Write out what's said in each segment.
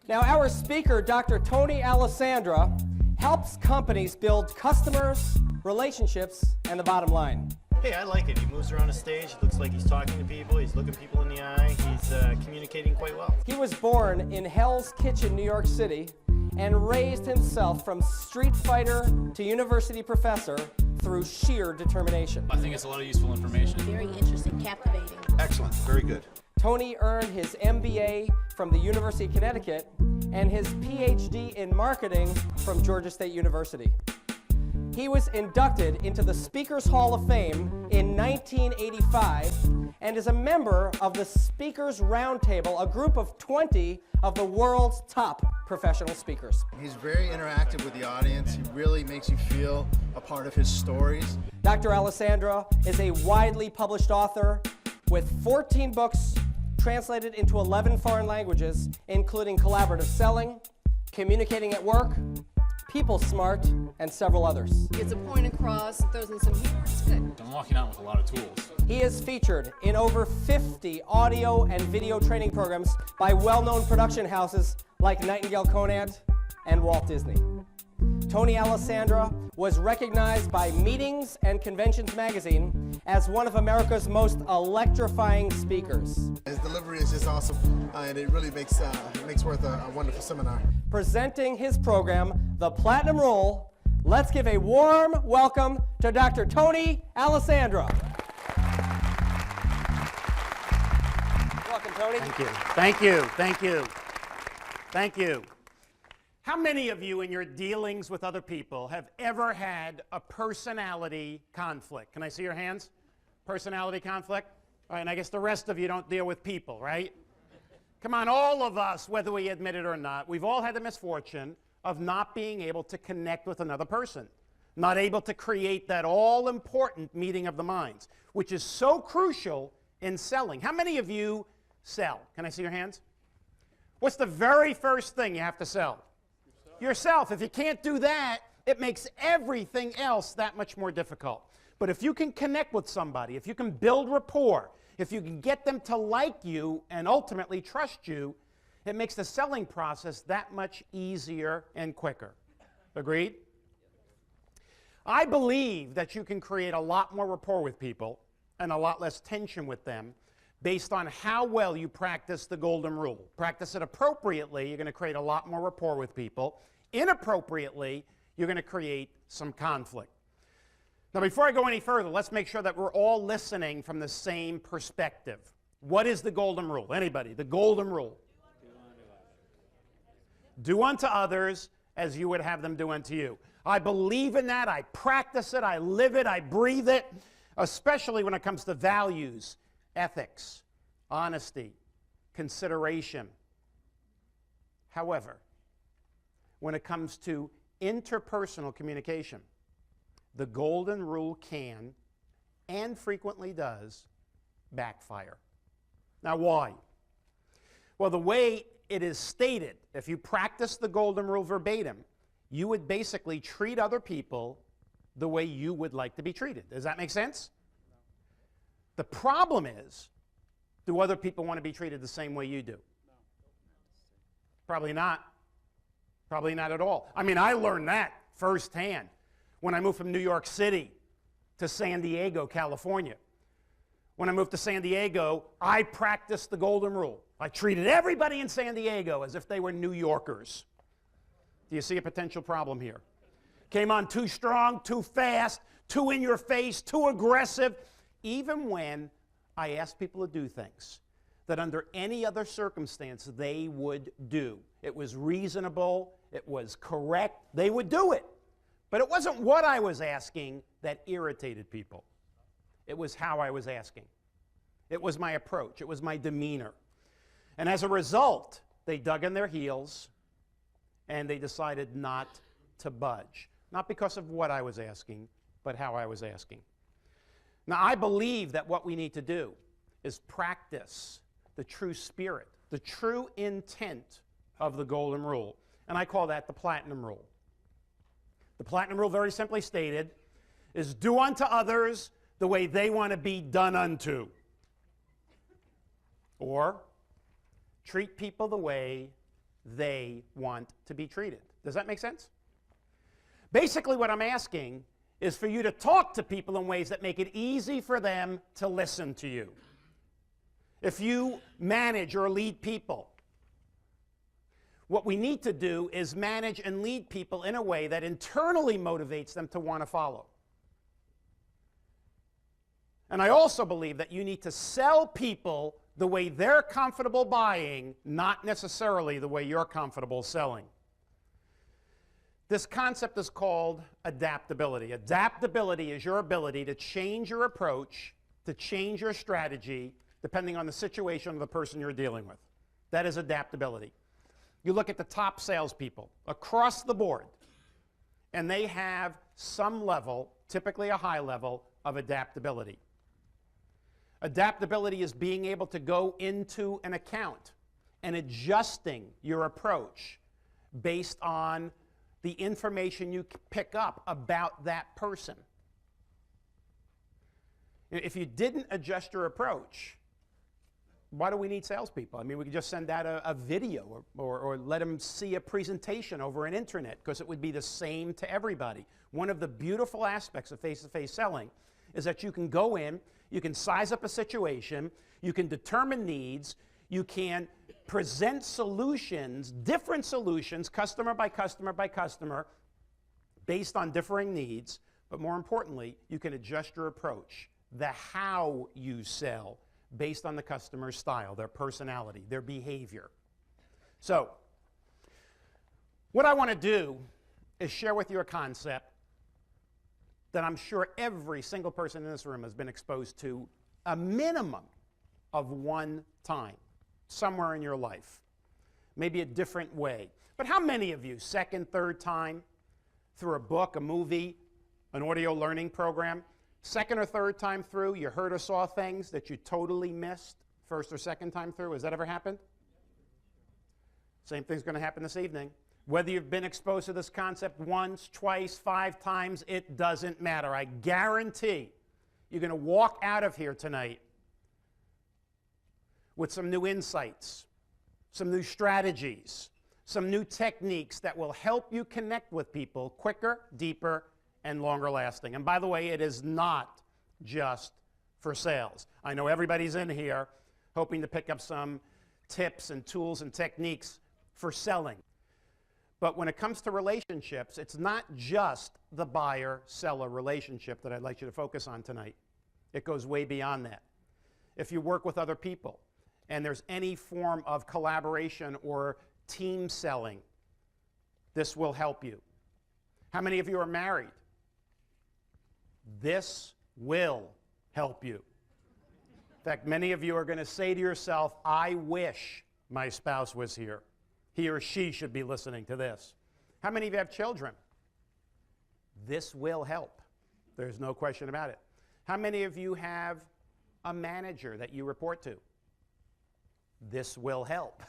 Now, our speaker, Dr. Tony Alessandra, helps companies build customers, relationships, and the bottom line. Hey, I like it. He moves around the stage. It looks like he's talking to people. He's looking people in the eye. He's communicating quite well. He was born in Hell's Kitchen, New York City, and raised himself from street fighter to university professor through sheer determination. I think it's a lot of useful information. Very interesting, captivating. Excellent, very good. Tony earned his MBA from the University of Connecticut and his PhD in marketing from Georgia State University. He was inducted into the Speakers Hall of Fame in 1985 and is a member of the Speakers Roundtable, a group of 20 of the world's top professional speakers. He's very interactive with the audience. He really makes you feel a part of his stories. Dr. Alessandra is a widely published author with 14 books translated into 11 foreign languages, including Collaborative Selling, Communicating at Work, People Smart, and several others. Gets a point across, throws in some humor, it's good. I'm walking out with a lot of tools. He is featured in over 50 audio and video training programs by well-known production houses like Nightingale Conant and Walt Disney. Tony Alessandra was recognized by Meetings and Conventions magazine as one of America's most electrifying speakers. His delivery is just awesome, and it really makes worth a wonderful seminar. Presenting his program, The Platinum Rule, let's give a warm welcome to Dr. Tony Alessandra. Welcome, Tony. Thank you. Thank you. Thank you. Thank you. How many of you in your dealings with other people have ever had a personality conflict? Can I see your hands? Personality conflict? All right, and I guess the rest of you don't deal with people, right? Come on, all of us, whether we admit it or not, we've all had the misfortune of not being able to connect with another person, not able to create that all-important meeting of the minds, which is so crucial in selling. How many of you sell? Can I see your hands? What's the very first thing you have to sell? Yourself. If you can't do that, it makes everything else that much more difficult. But if you can connect with somebody, if you can build rapport, if you can get them to like you and ultimately trust you, it makes the selling process that much easier and quicker. Agreed? I believe that you can create a lot more rapport with people and a lot less tension with them based on how well you practice the golden rule. Practice it appropriately, you're going to create a lot more rapport with people. Inappropriately, you're going to create some conflict. Now, before I go any further, let's make sure that we're all listening from the same perspective. What is the golden rule? Anybody? The golden rule. Do unto others as you would have them do unto you. I believe in that. I practice it. I live it. I breathe it, especially when it comes to values, ethics, honesty, consideration. However, when it comes to interpersonal communication, the golden rule can, and frequently does, backfire. Now, why? Well, the way it is stated, if you practice the golden rule verbatim, you would basically treat other people the way you would like to be treated. Does that make sense? The problem is, do other people want to be treated the same way you do? Probably not. Probably not at all. I mean, I learned that firsthand when I moved from New York City to San Diego, California. When I moved to San Diego, I practiced the golden rule. I treated everybody in San Diego as if they were New Yorkers. Do you see a potential problem here? Came on too strong, too fast, too in your face, too aggressive. Even when I asked people to do things that under any other circumstance they would do. It was reasonable, it was correct, they would do it. But it wasn't what I was asking that irritated people. It was how I was asking. It was my approach, it was my demeanor. And as a result, they dug in their heels and they decided not to budge. Not because of what I was asking, but how I was asking. Now, I believe that what we need to do is practice the true spirit, the true intent of the golden rule. And I call that the platinum rule. The platinum rule, very simply stated, is do unto others the way they want to be done unto. Or treat people the way they want to be treated. Does that make sense? Basically, what I'm asking is for you to talk to people in ways that make it easy for them to listen to you. If you manage or lead people, what we need to do is manage and lead people in a way that internally motivates them to want to follow. And I also believe that you need to sell people the way they're comfortable buying, not necessarily the way you're comfortable selling. This concept is called adaptability. Adaptability is your ability to change your approach, to change your strategy, depending on the situation of the person you're dealing with. That is adaptability. You look at the top salespeople across the board, and they have some level, typically a high level, of adaptability. Adaptability is being able to go into an account and adjusting your approach based on the information you pick up about that person. If you didn't adjust your approach, why do we need salespeople? I mean, we could just send out a video or let them see a presentation over an internet, because it would be the same to everybody. One of the beautiful aspects of face-to-face selling is that you can go in, you can size up a situation, you can determine needs, you can present solutions, different solutions, customer by customer by customer, based on differing needs, but more importantly, you can adjust your approach, the how you sell, based on the customer's style, their personality, their behavior. So, what I want to do is share with you a concept that I'm sure every single person in this room has been exposed to a minimum of one time, somewhere in your life. Maybe a different way. But how many of you, second, third time, through a book, a movie, an audio learning program, second or third time through, you heard or saw things that you totally missed first or second time through? Has that ever happened? Same thing's going to happen this evening. Whether you've been exposed to this concept once, twice, 5 times, it doesn't matter. I guarantee you're going to walk out of here tonight with some new insights, some new strategies, some new techniques that will help you connect with people quicker, deeper, and longer lasting. And by the way, it is not just for sales. I know everybody's in here hoping to pick up some tips and tools and techniques for selling. But when it comes to relationships, it's not just the buyer-seller relationship that I'd like you to focus on tonight. It goes way beyond that. If you work with other people and there's any form of collaboration or team selling, this will help you. How many of you are married? This will help you. In fact, many of you are going to say to yourself, I wish my spouse was here. He or she should be listening to this. How many of you have children? This will help. There's no question about it. How many of you have a manager that you report to? This will help.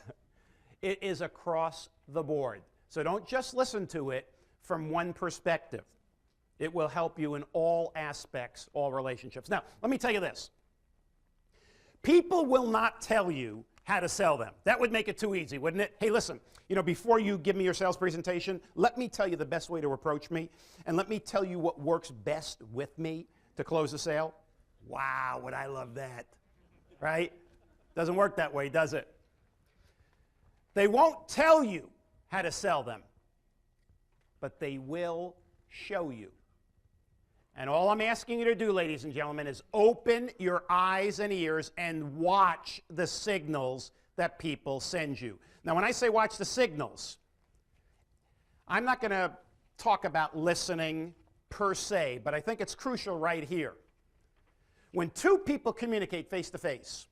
It is across the board. So don't just listen to it from one perspective. It will help you in all aspects, all relationships. Now, let me tell you this. People will not tell you how to sell them. That would make it too easy, wouldn't it? Hey, listen, before you give me your sales presentation, let me tell you the best way to approach me, and let me tell you what works best with me to close the sale. Wow, would I love that, right? Doesn't work that way, does it? They won't tell you how to sell them, but they will show you. And all I'm asking you to do, ladies and gentlemen, is open your eyes and ears and watch the signals that people send you. Now, when I say watch the signals, I'm not going to talk about listening per se, but I think it's crucial right here. When two people communicate face-to-face,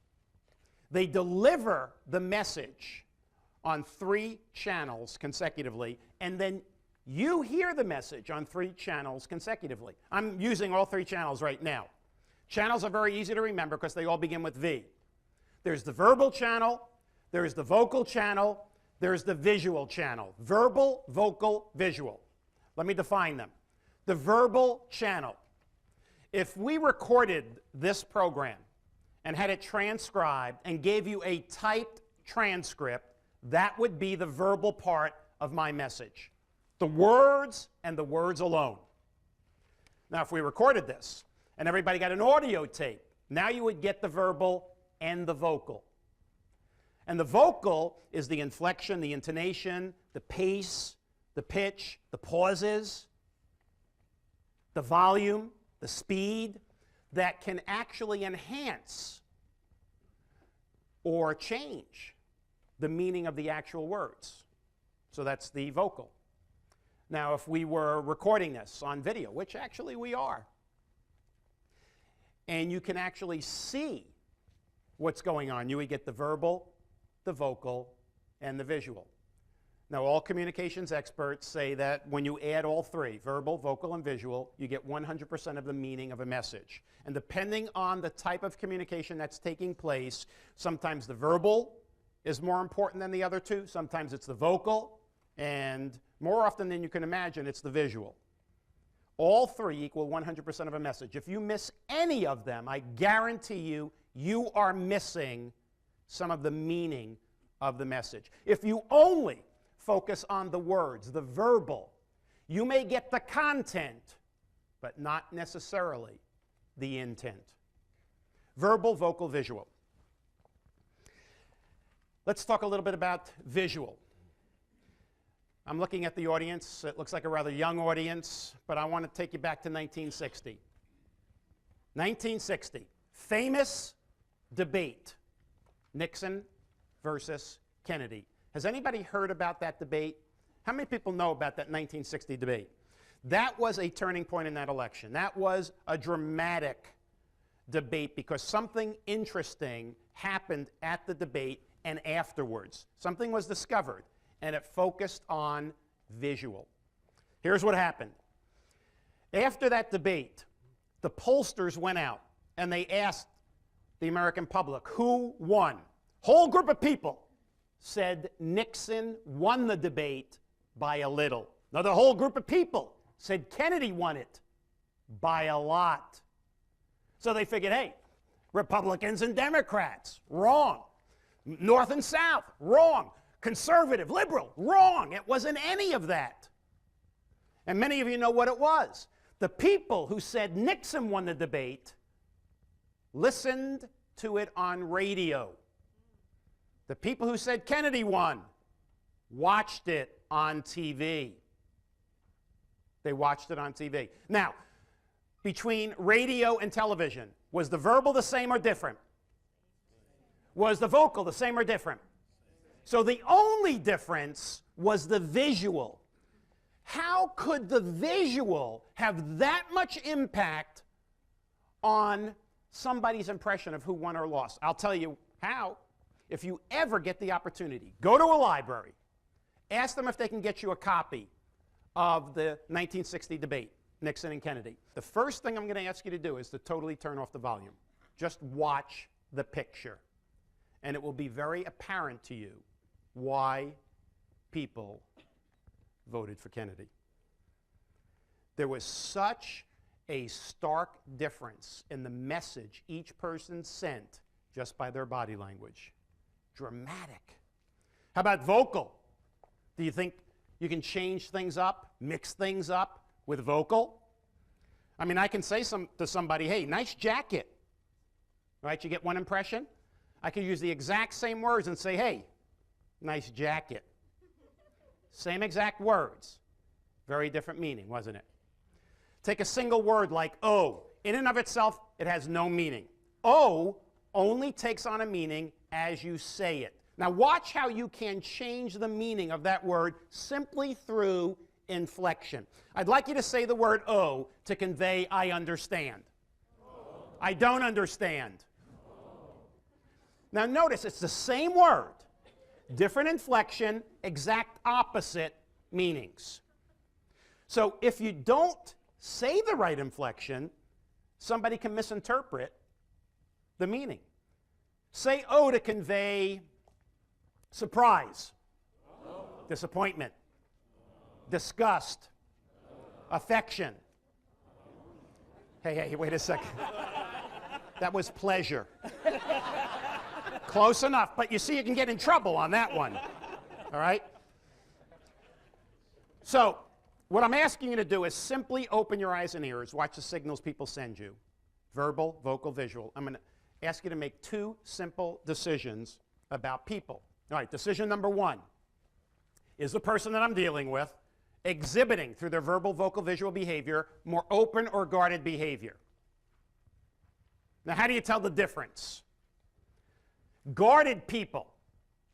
they deliver the message on 3 channels consecutively, and then you hear the message on 3 channels consecutively. I'm using all 3 channels right now. Channels are very easy to remember because they all begin with V. There's the verbal channel, there's the vocal channel, there's the visual channel. Verbal, vocal, visual. Let me define them. The verbal channel. If we recorded this program and had it transcribed and gave you a typed transcript, That would be the verbal part of my message. The words and the words alone. Now, if we recorded this and everybody got an audio tape, now you would get the verbal and the vocal. And the vocal is the inflection, the intonation, the pace, the pitch, the pauses, the volume, the speed that can actually enhance or change the meaning of the actual words. So that's the vocal. Now, if we were recording this on video, which actually we are, and you can actually see what's going on, you would get the verbal, the vocal, and the visual. Now, all communications experts say that when you add all three, verbal, vocal, and visual, you get 100% of the meaning of a message. And depending on the type of communication that's taking place, sometimes the verbal is more important than the other two, sometimes it's the vocal, and more often than you can imagine, it's the visual. All three equal 100% of a message. If you miss any of them, I guarantee you, you are missing some of the meaning of the message. If you only focus on the words, the verbal, you may get the content, but not necessarily the intent. Verbal, vocal, visual. Let's talk a little bit about visual. I'm looking at the audience. It looks like a rather young audience, but I want to take you back to 1960. 1960, famous debate, Nixon versus Kennedy. Has anybody heard about that debate? How many people know about that 1960 debate? That was a turning point in that election. That was a dramatic debate because something interesting happened at the debate and afterwards. Something was discovered, and it focused on visual. Here's what happened. After that debate, the pollsters went out and they asked the American public who won. Whole group of people said Nixon won the debate by a little. Another whole group of people said Kennedy won it by a lot. So they figured, hey, Republicans and Democrats, wrong. North and South, wrong. Conservative, liberal, wrong. It wasn't any of that. And many of you know what it was. The people who said Nixon won the debate listened to it on radio. The people who said Kennedy won watched it on TV. They watched it on TV. Now, between radio and television, was the verbal the same or different? Was the vocal the same or different? So the only difference was the visual. How could the visual have that much impact on somebody's impression of who won or lost? I'll tell you how. If you ever get the opportunity, go to a library, ask them if they can get you a copy of the 1960 debate, Nixon and Kennedy. The first thing I'm going to ask you to do is to totally turn off the volume. Just watch the picture. And it will be very apparent to you why people voted for Kennedy. There was such a stark difference in the message each person sent just by their body language. Dramatic. How about vocal? Do you think you can change things up, mix things up with vocal? I mean, I can say to somebody, hey, nice jacket. Right? You get one impression. I could use the exact same words and say, hey, nice jacket. Same exact words. Very different meaning, wasn't it? Take a single word like oh. In and of itself, it has no meaning. Oh only takes on a meaning as you say it. Now watch how you can change the meaning of that word simply through inflection. I'd like you to say the word oh to convey I understand. Oh. I don't understand. Oh. Now notice it's the same word, different inflection, exact opposite meanings. So if you don't say the right inflection, somebody can misinterpret the meaning. Say oh to convey surprise, disappointment, disgust, affection. Hey, wait a second. That was pleasure. Close enough, but you see you can get in trouble on that one. All right? So, what I'm asking you to do is simply open your eyes and ears, watch the signals people send you. Verbal, vocal, visual. I'm going to ask you to make 2 simple decisions about people. All right, decision number 1. Is the person that I'm dealing with exhibiting through their verbal, vocal, visual behavior more open or guarded behavior? Now, how do you tell the difference? Guarded people,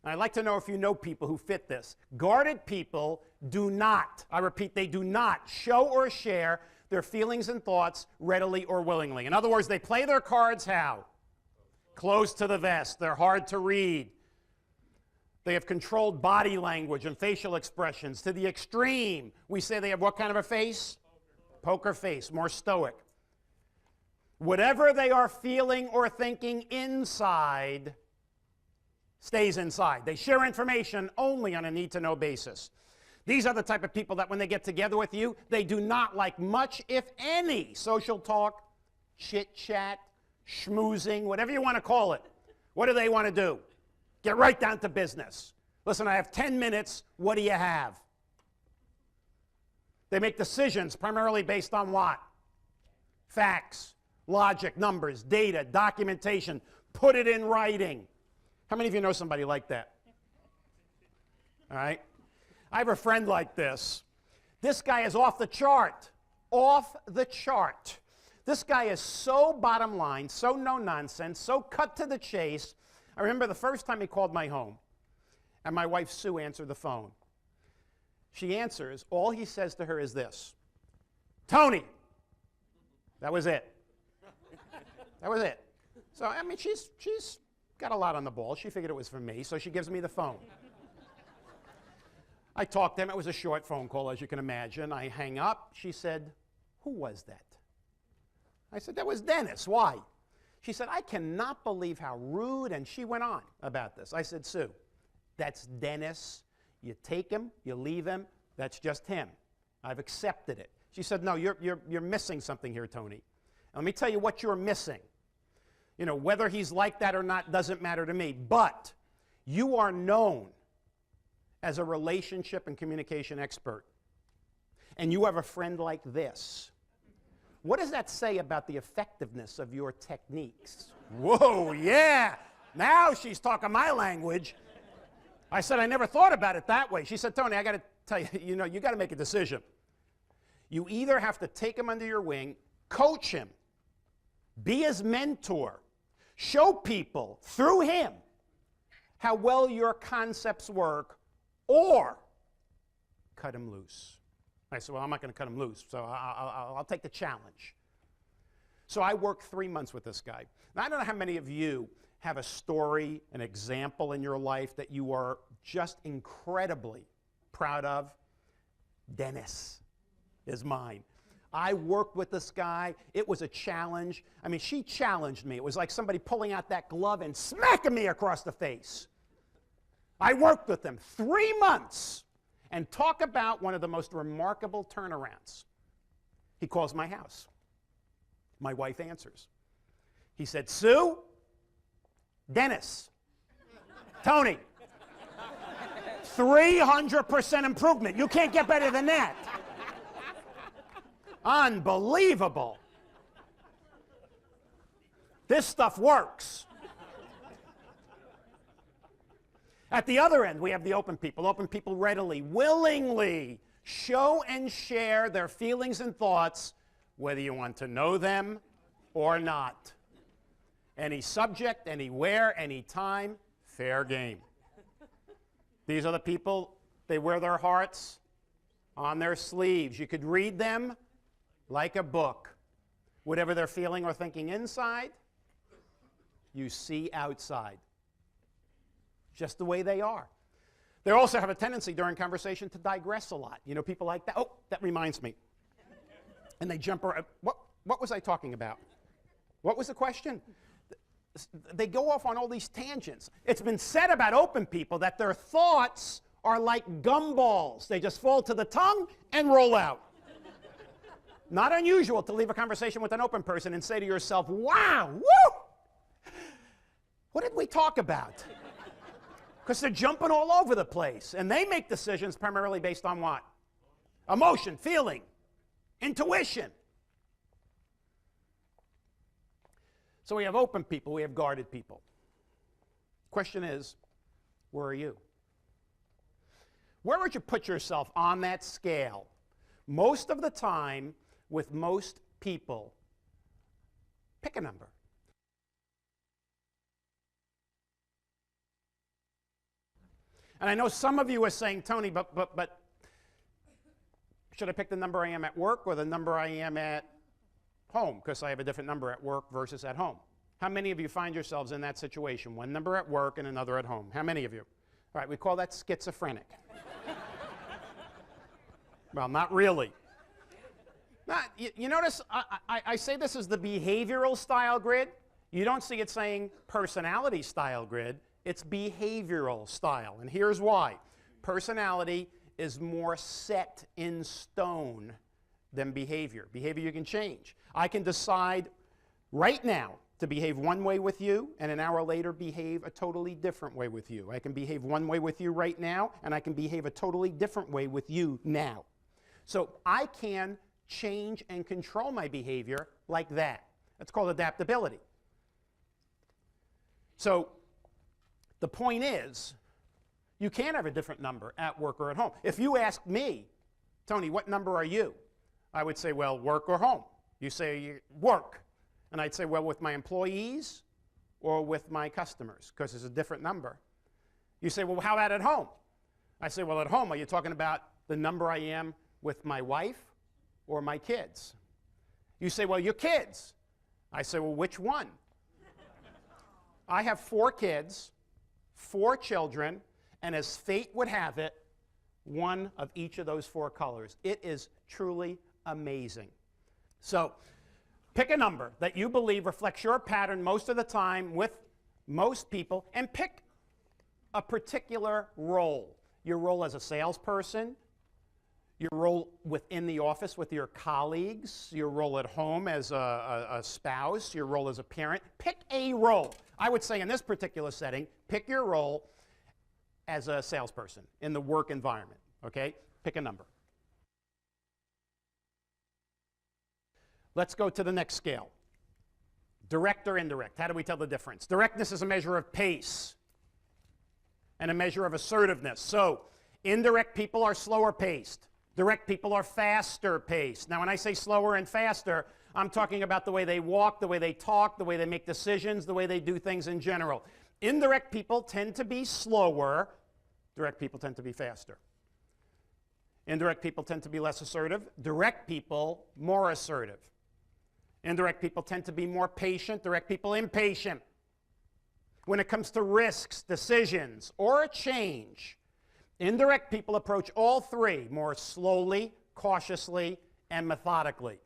and I'd like to know if you know people who fit this. Guarded people do not, I repeat, they do not show or share their feelings and thoughts readily or willingly. In other words, they play their cards how? Close to the vest. They're hard to read. They have controlled body language and facial expressions to the extreme. We say they have what kind of a face? Poker face, more stoic. Whatever they are feeling or thinking inside stays inside. They share information only on a need-to-know basis. These are the type of people that when they get together with you, they do not like much, if any, social talk, chit-chat, schmoozing, whatever you want to call it. What do they want to do? Get right down to business. Listen, I have 10 minutes. What do you have? They make decisions primarily based on what? Facts, logic, numbers, data, documentation. Put it in writing. How many of you know somebody like that? All right? I have a friend like this. This guy is off the chart. Off the chart. This guy is so bottom line, so no nonsense, so cut to the chase. I remember the first time he called my home, and my wife Sue answered the phone. She answers, all he says to her is this: Tony. That was it. That was it. So, I mean, she's got a lot on the ball. She figured it was for me, so she gives me the phone. I talked to him. It was a short phone call, as you can imagine. I hang up. She said, who was that? I said, that was Dennis. Why? She said, I cannot believe how rude, and she went on about this. I said, Sue, that's Dennis. You take him, you leave him. That's just him. I've accepted it. She said, no, you're missing something here, Tony. Let me tell you what you're missing. You know, whether he's like that or not doesn't matter to me, but you are known as a relationship and communication expert, and you have a friend like this. What does that say about the effectiveness of your techniques? Whoa, yeah. Now she's talking my language. I said, I never thought about it that way. She said, Tony, I got to tell you, you got to make a decision. You either have to take him under your wing, coach him, be his mentor, show people through him how well your concepts work, or cut him loose. I said, well, I'm not going to cut him loose, so I'll take the challenge. So I worked 3 months with this guy. Now, I don't know how many of you have a story, an example in your life that you are just incredibly proud of. Dennis is mine. I worked with this guy. It was a challenge. I mean, she challenged me. It was like somebody pulling out that glove and smacking me across the face. I worked with him 3 months. And talk about one of the most remarkable turnarounds. He calls my house. My wife answers. He said, Sue, Dennis, Tony, 300% improvement. You can't get better than that. Unbelievable. This stuff works. At the other end, we have the open people. Open people readily, willingly show and share their feelings and thoughts, whether you want to know them or not. Any subject, anywhere, anytime, fair game. These are the people, they wear their hearts on their sleeves. You could read them like a book. Whatever they're feeling or thinking inside, you see outside. Just the way they are. They also have a tendency during conversation to digress a lot. You know, people like that. Oh, that reminds me. And they jump around. What was I talking about? What was the question? They go off on all these tangents. It's been said about open people that their thoughts are like gumballs. They just fall to the tongue and roll out. Not unusual to leave a conversation with an open person and say to yourself, wow, woo! What did we talk about? Because they're jumping all over the place. And they make decisions primarily based on what? Emotion, feeling, intuition. So we have open people, we have guarded people. Question is, where are you? Where would you put yourself on that scale? Most of the time, with most people, pick a number. And I know some of you are saying, Tony, but should I pick the number I am at work or the number I am at home? Because I have a different number at work versus at home. How many of you find yourselves in that situation? One number at work and another at home. How many of you? All right, we call that schizophrenic. Well, not really. You notice I say this is the behavioral style grid. You don't see it saying personality style grid. It's behavioral style. And here's why. Personality is more set in stone than behavior. Behavior you can change. I can decide right now to behave one way with you and an hour later behave a totally different way with you. I can behave one way with you right now and I can behave a totally different way with you now. So I can change and control my behavior like that. That's called adaptability. So the point is, you can have a different number at work or at home. If you ask me, Tony, what number are you? I would say, well, work or home. You say work. And I'd say, well, with my employees or with my customers, because it's a different number. You say, well, how about at home? I say, well, at home, are you talking about the number I am with my wife or my kids? You say, well, your kids. I say, well, which one? I have 4 kids, 4 children, and as fate would have it, one of each of those 4 colors. It is truly amazing. So pick a number that you believe reflects your pattern most of the time with most people, and pick a particular role. Your role as a salesperson, your role within the office with your colleagues, your role at home as a spouse, your role as a parent. Pick a role. I would say in this particular setting, pick your role as a salesperson in the work environment, okay? Pick a number. Let's go to the next scale. Direct or indirect? How do we tell the difference? Directness is a measure of pace and a measure of assertiveness. So indirect people are slower paced. Direct people are faster paced. Now when I say slower and faster, I'm talking about the way they walk, the way they talk, the way they make decisions, the way they do things in general. Indirect people tend to be slower. Direct people tend to be faster. Indirect people tend to be less assertive. Direct people, more assertive. Indirect people tend to be more patient. Direct people, impatient. When it comes to risks, decisions, or a change, indirect people approach all 3 more slowly, cautiously, and methodically.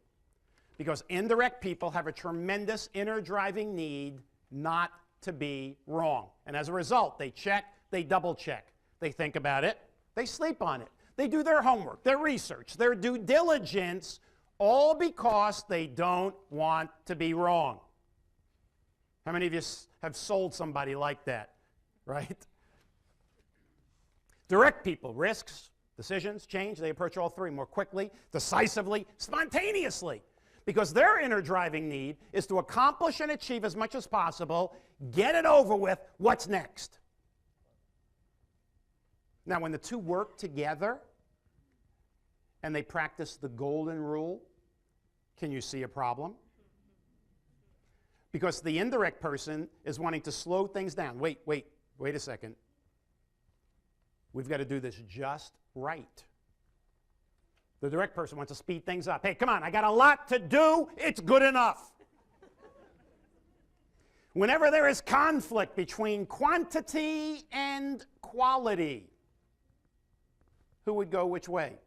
Because indirect people have a tremendous inner driving need not to be wrong. And as a result, they check, they double check. They think about it, they sleep on it. They do their homework, their research, their due diligence, all because they don't want to be wrong. How many of you have sold somebody like that, right? Direct people, risks, decisions, change, they approach all 3 more quickly, decisively, spontaneously. Because their inner driving need is to accomplish and achieve as much as possible, get it over with, what's next? Now, when the 2 work together and they practice the golden rule, can you see a problem? Because the indirect person is wanting to slow things down. Wait a second. We've got to do this just right. The direct person wants to speed things up. Hey, come on, I got a lot to do. It's good enough. Whenever there is conflict between quantity and quality, who would go which way?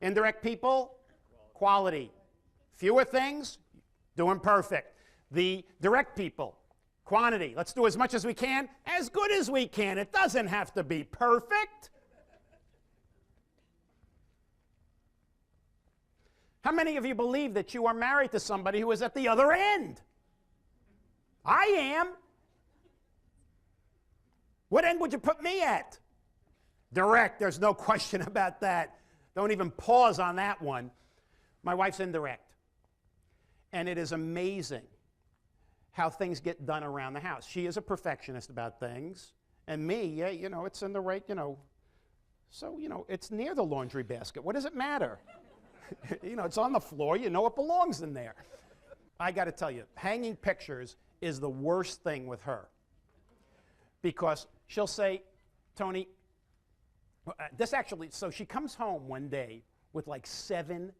Indirect people, quality. Fewer things, do them perfect. The direct people, quantity. Let's do as much as we can, as good as we can. It doesn't have to be perfect. How many of you believe that you are married to somebody who is at the other end? I am. What end would you put me at? Direct, there's no question about that. Don't even pause on that one. My wife's indirect. And it is amazing how things get done around the house. She is a perfectionist about things. And me, yeah, you know, it's in the right, you know. So, you know, it's near the laundry basket. What does it matter? You know, it's on the floor. You know it belongs in there. I got to tell you, hanging pictures is the worst thing with her. Because she'll say, Tony, so she comes home one day with like 7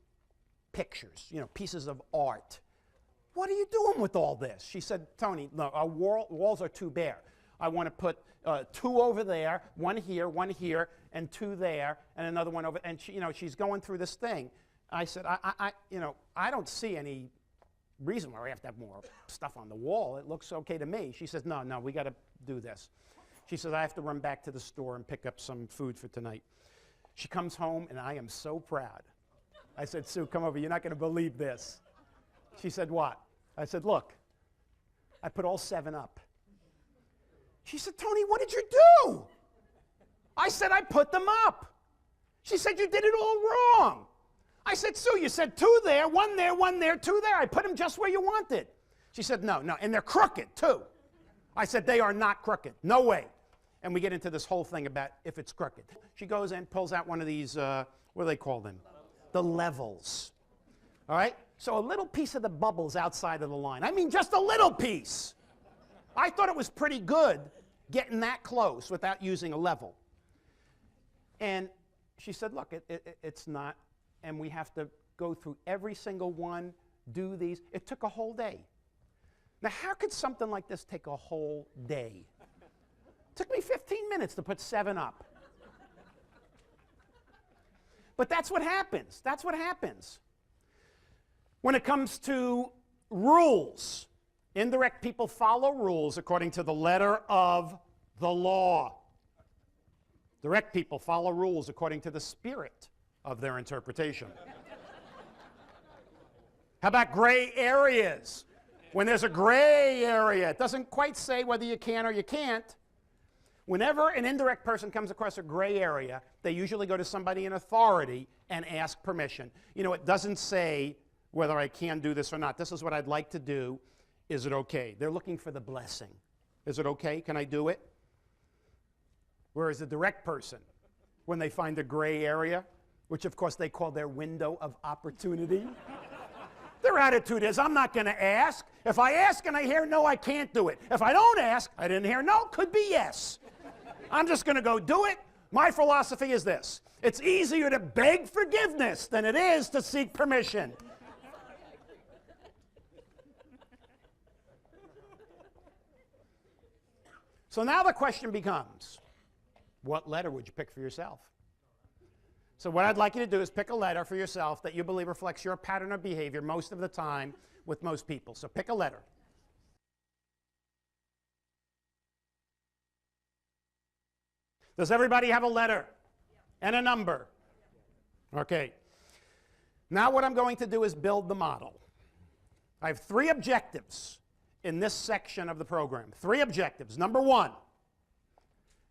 pictures, you know, pieces of art. What are you doing with all this? She said, Tony, no, our walls are too bare. I want to put 2 over there, 1 here, and 2 there, and another one over. And she, you know, she's going through this thing. I said, you know, I don't see any reason why we have to have more stuff on the wall. It looks okay to me. She says, no, we got to do this. She says, I have to run back to the store and pick up some food for tonight. She comes home, and I am so proud. I said, Sue, come over. You're not going to believe this. She said, what? I said, look, I put all 7 up. She said, Tony, what did you do? I said, I put them up. She said, you did it all wrong. I said, Sue, you said 2 there, 1 there, 1 there, 2 there. I put them just where you wanted. She said, no, and they're crooked, too. I said, they are not crooked. No way. And we get into this whole thing about if it's crooked. She goes in, pulls out one of these, what do they call them? The levels. All right? So a little piece of the bubble's outside of the line. I mean, just a little piece. I thought it was pretty good getting that close without using a level. And she said, look, it's not, and we have to go through every single one, do these. It took a whole day. Now, how could something like this take a whole day? It took me 15 minutes to put 7 up. But that's what happens. That's what happens. When it comes to rules, indirect people follow rules according to the letter of the law. Direct people follow rules according to the spirit of their interpretation. How about gray areas? When there's a gray area, it doesn't quite say whether you can or you can't. Whenever an indirect person comes across a gray area, they usually go to somebody in authority and ask permission. You know, it doesn't say whether I can do this or not. This is what I'd like to do. Is it okay? They're looking for the blessing. Is it okay? Can I do it? Whereas the direct person, when they find a gray area, which of course they call their window of opportunity, their attitude is, I'm not going to ask. If I ask and I hear no, I can't do it. If I don't ask, I didn't hear no, could be yes. I'm just going to go do it. My philosophy is this. It's easier to beg forgiveness than it is to seek permission. So now the question becomes, what letter would you pick for yourself? So what I'd like you to do is pick a letter for yourself that you believe reflects your pattern of behavior most of the time with most people. So pick a letter. Does everybody have a letter and a number? Okay. Now what I'm going to do is build the model. I have 3 objectives in this section of the program. 3 objectives. Number 1,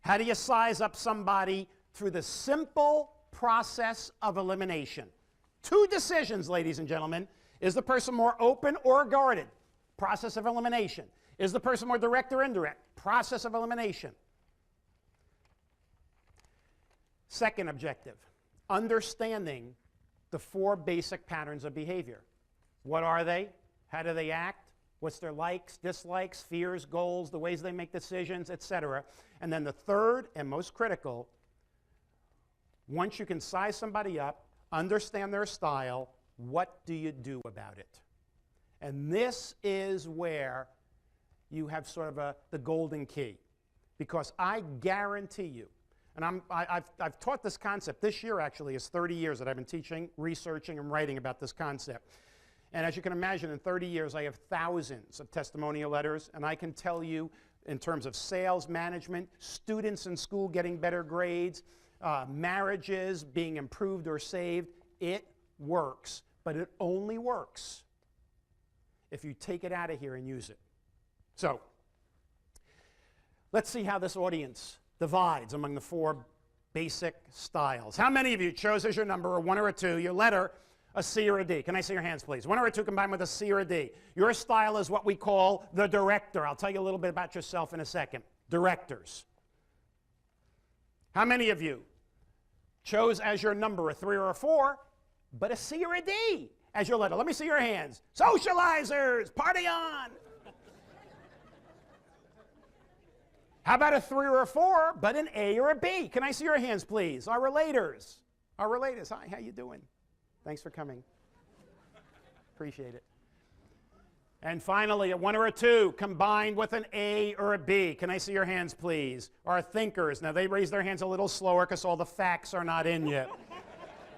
how do you size up somebody through the simple process of elimination? 2 decisions, ladies and gentlemen. Is the person more open or guarded? Process of elimination. Is the person more direct or indirect? Process of elimination. Second objective, understanding the 4 basic patterns of behavior. What are they? How do they act? What's their likes, dislikes, fears, goals, the ways they make decisions, etc. And then the third and most critical, once you can size somebody up, understand their style, what do you do about it? And this is where you have sort of the golden key. Because I guarantee you, and I've taught this concept. This year, actually, is 30 years that I've been teaching, researching, and writing about this concept. And as you can imagine, in 30 years, I have thousands of testimonial letters. And I can tell you, in terms of sales management, students in school getting better grades, marriages being improved or saved, it works. But it only works if you take it out of here and use it. So, Let's see how this audience divides among the 4 basic styles. How many of you chose as your number a 1 or a 2, your letter, a C or a D? Can I see your hands, please? 1 or a 2 combined with a C or a D. Your style is what we call the director. I'll tell you a little bit about yourself in a second. Directors. How many of you chose as your number a 3 or a 4, but a C or a D as your letter? Let me see your hands. Socializers, party on. How about a 3 or a 4, but an A or a B? Can I see your hands, please? Our relators. Our relators. Hi, how you doing? Thanks for coming. Appreciate it. And finally, a 1 or a 2 combined with an A or a B. Can I see your hands, please? Our thinkers. Now, they raise their hands a little slower because all the facts are not in yet.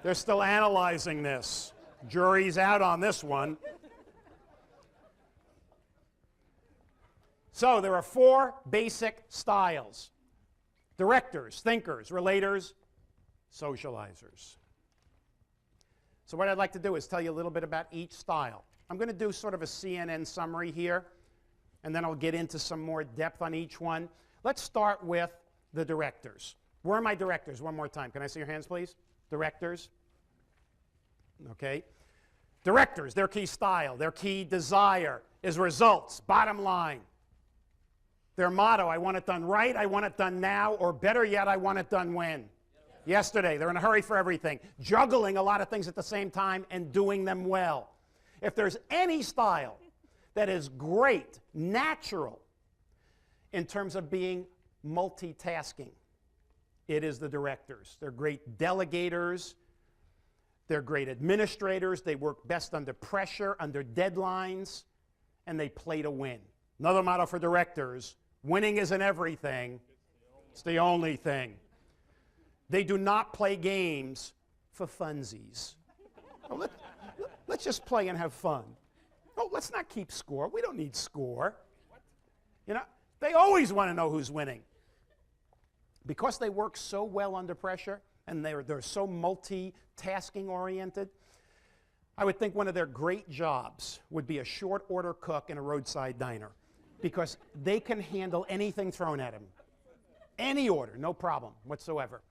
They're still analyzing this. Jury's out on this one. So there are 4 basic styles: directors, thinkers, relators, socializers. So what I'd like to do is tell you a little bit about each style. I'm going to do sort of a CNN summary here, and then I'll get into some more depth on each one. Let's start with the directors. Where are my directors? One more time. Can I see your hands, please? Directors. Okay. Directors, their key style, their key desire is results, bottom line. Their motto, I want it done right, I want it done now, or better yet, I want it done when? Yesterday. They're in a hurry for everything, juggling a lot of things at the same time and doing them well. If there's any style that is great, natural, in terms of being multitasking, it is the directors. They're great delegators. They're great administrators. They work best under pressure, under deadlines, and they play to win. Another motto for directors: winning isn't everything, it's the only thing. They do not play games for funsies. Oh, let's just play and have fun. Oh, let's not keep score. We don't need score. You know, they always want to know who's winning. Because they work so well under pressure and they're so multitasking oriented, I would think one of their great jobs would be a short order cook in a roadside diner, because they can handle anything thrown at them. Any order, no problem whatsoever.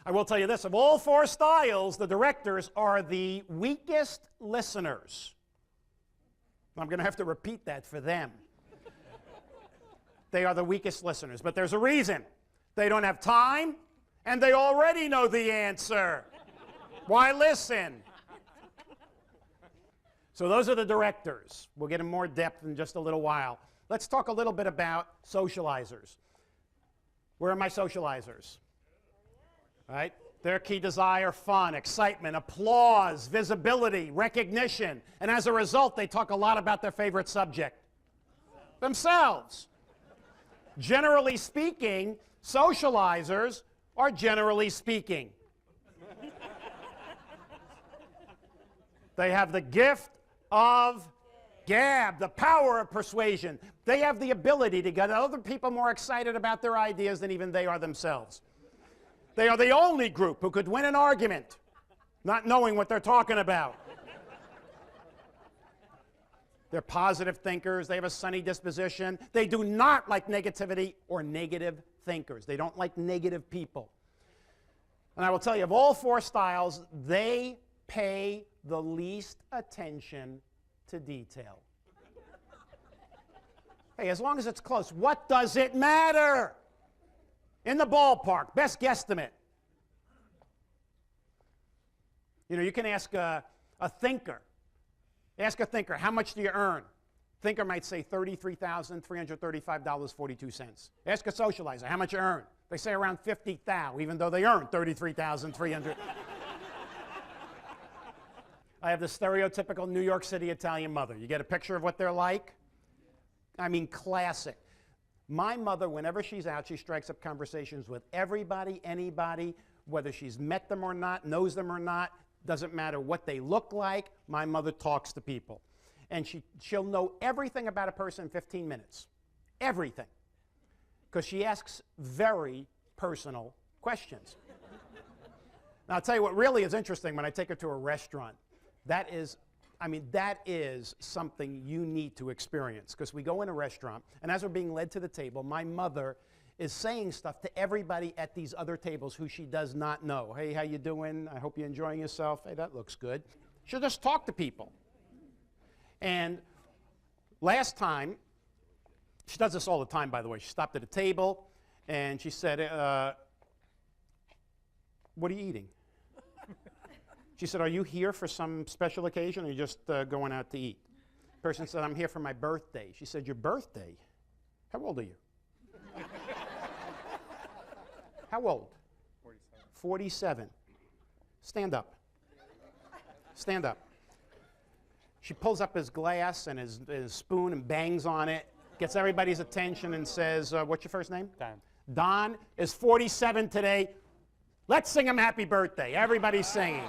I will tell you this: of all 4 styles, the directors are the weakest listeners. I'm going to have to repeat that for them. They are the weakest listeners, but there's a reason. They don't have time, and they already know the answer. Why listen? So those are the directors. We'll get in more depth in just a little while. Let's talk a little bit about socializers. Where are my socializers? Right? Their key desire: fun, excitement, applause, visibility, recognition. And as a result, they talk a lot about their favorite subject: themselves. Generally speaking, socializers are generally speaking. They have the gift of gab, the power of persuasion. They have the ability to get other people more excited about their ideas than even they are themselves. They are the only group who could win an argument not knowing what they're talking about. They're positive thinkers. They have a sunny disposition. They do not like negativity or negative thinkers. They don't like negative people. And I will tell you, of all 4 styles, they pay the least attention to detail. Hey, as long as it's close, what does it matter? In the ballpark, best guesstimate. You know, you can ask a thinker. Ask a thinker, how much do you earn? Thinker might say $33,335.42. Ask a socializer, how much you earn? They say around $50,000, even though they earn $33,300. I have the stereotypical New York City Italian mother. You get a picture of what they're like? I mean, classic. My mother, whenever she's out, she strikes up conversations with everybody, anybody, whether she's met them or not, knows them or not, doesn't matter what they look like. My mother talks to people. And she'll know everything about a person in 15 minutes. Everything. Because she asks very personal questions. Now, I'll tell you what really is interesting when I take her to a restaurant. That is I mean, that is something you need to experience, because we go in a restaurant, and as we're being led to the table, my mother is saying stuff to everybody at these other tables who she does not know. Hey, how you doing? I hope you're enjoying yourself. Hey, that looks good. She'll just talk to people. And last time, she does this all the time, by the way. She stopped at a table, and she said, what are you eating? She said, are you here for some special occasion, or are you just going out to eat? The person said, I'm here for my birthday. She said, your birthday? How old are you? How old? 47. 47. Stand up. Stand up. She pulls up his glass and his spoon and bangs on it, gets everybody's attention and says, what's your first name? Don. Don is 47 today. Let's sing him happy birthday. Everybody's singing.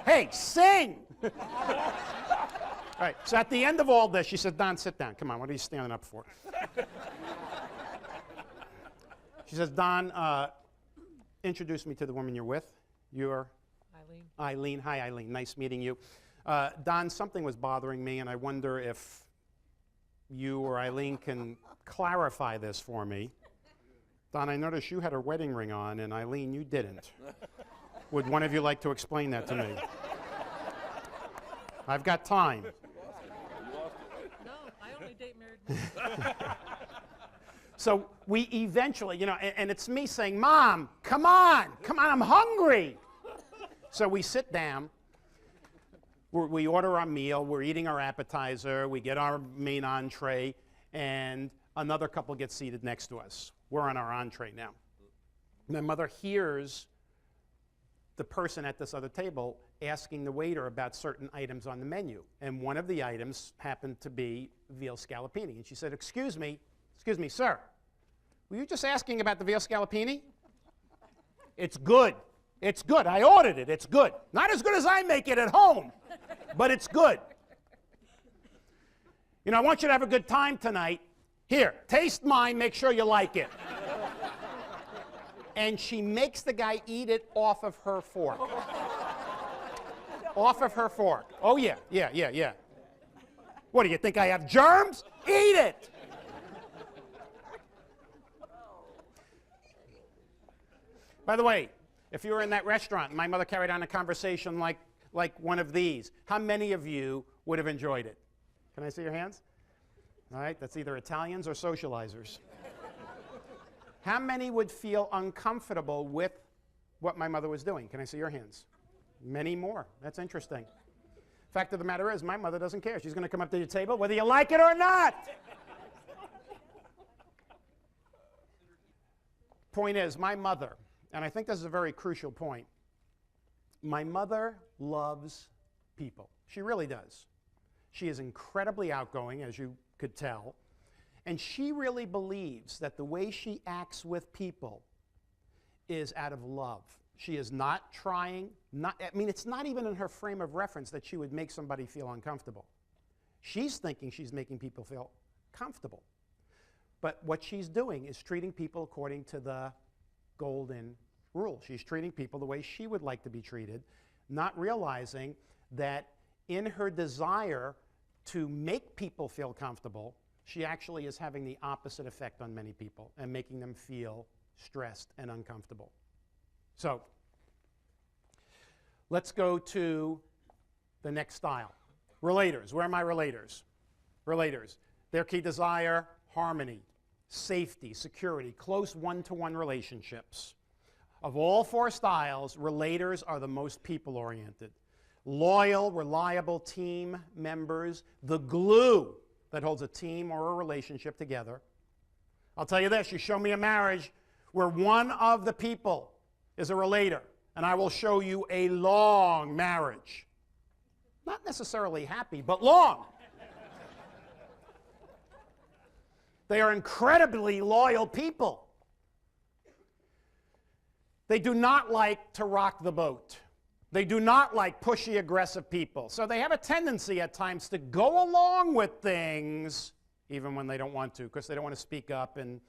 Hey, sing! All right, so at the end of all this, she said, Don, sit down. Come on, what are you standing up for? She says, Don, introduce me to the woman you're with. You're? Eileen. Eileen. Hi, Eileen. Nice meeting you. Don, something was bothering me, and I wonder if you or Eileen can clarify this for me. Don, I noticed you had a wedding ring on, and Eileen, you didn't. Would one of you like to explain that to me? I've got time. No, I only date married men. So we eventually, and it's me saying, Mom, come on, I'm hungry. So we sit down, we order our meal, we're eating our appetizer, we get our main entree, and another couple gets seated next to us. We're on our entree now. My mother hears the person at this other table asking the waiter about certain items on the menu. And one of the items happened to be veal scallopini. And she said, excuse me, sir, were you just asking about the veal scallopini? It's good. It's good. I ordered it. It's good. Not as good as I make it at home, but it's good. I want you to have a good time tonight. Here, taste mine, make sure you like it. And she makes the guy eat it off of her fork. Off of her fork. Oh, yeah. What, do you think I have germs? Eat it! By the way, if you were in that restaurant and my mother carried on a conversation like one of these, how many of you would have enjoyed it? Can I see your hands? All right, that's either Italians or socializers. How many would feel uncomfortable with what my mother was doing? Can I see your hands? Many more. That's interesting. Fact of the matter is, my mother doesn't care. She's going to come up to your table whether you like it or not. Point is, my mother, and I think this is a very crucial point, my mother loves people. She really does. She is incredibly outgoing, as you could tell. And she really believes that the way she acts with people is out of love. She is not trying, it's not even in her frame of reference that she would make somebody feel uncomfortable. She's thinking she's making people feel comfortable. But what she's doing is treating people according to the golden rule. She's treating people the way she would like to be treated, not realizing that in her desire to make people feel comfortable, she actually is having the opposite effect on many people and making them feel stressed and uncomfortable. So, let's go to the next style. Relators. Where are my relators? Relators. Their key desire, harmony, safety, security, close one-to-one relationships. Of all four styles, relators are the most people-oriented. Loyal, reliable team members, the glue that holds a team or a relationship together. I'll tell you this, you show me a marriage where one of the people is a relator, and I will show you a long marriage. Not necessarily happy, but long. They are incredibly loyal people. They do not like to rock the boat. They do not like pushy, aggressive people. So they have a tendency at times to go along with things even when they don't want to, because they don't want to speak up and,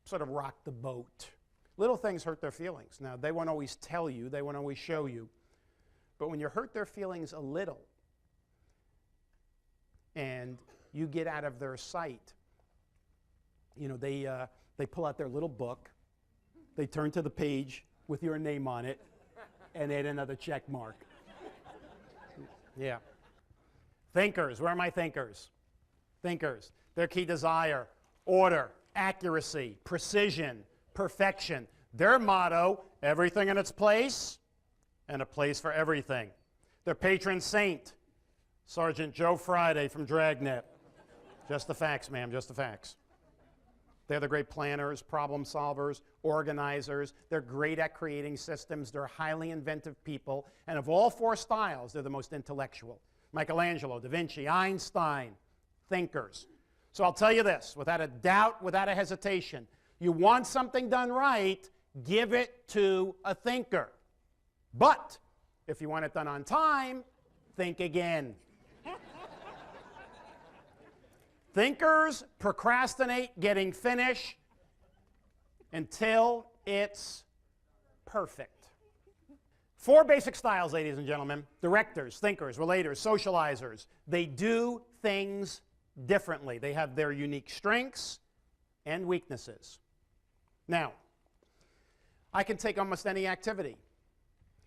sort of rock the boat. Little things hurt their feelings. Now, they won't always tell you. They won't always show you. But when you hurt their feelings a little and you get out of their sight, you know, they pull out their little book, they turn to the page with your name on it, and add another check mark. Yeah. Thinkers, where are my thinkers? Thinkers, their key desire, order, accuracy, precision, perfection. Their motto, everything in its place and a place for everything. Their patron saint, Sergeant Joe Friday from Dragnet. Just the facts, ma'am, just the facts. They're the great planners, problem solvers, organizers. They're great at creating systems. They're highly inventive people. And of all four styles, they're the most intellectual. Michelangelo, Da Vinci, Einstein, thinkers. So I'll tell you this, without a doubt, without a hesitation, you want something done right, give it to a thinker. But if you want it done on time, think again. Thinkers procrastinate getting finished until it's perfect. Four basic styles, ladies and gentlemen. Directors, thinkers, relators, socializers. They do things differently. They have their unique strengths and weaknesses. Now, I can take almost any activity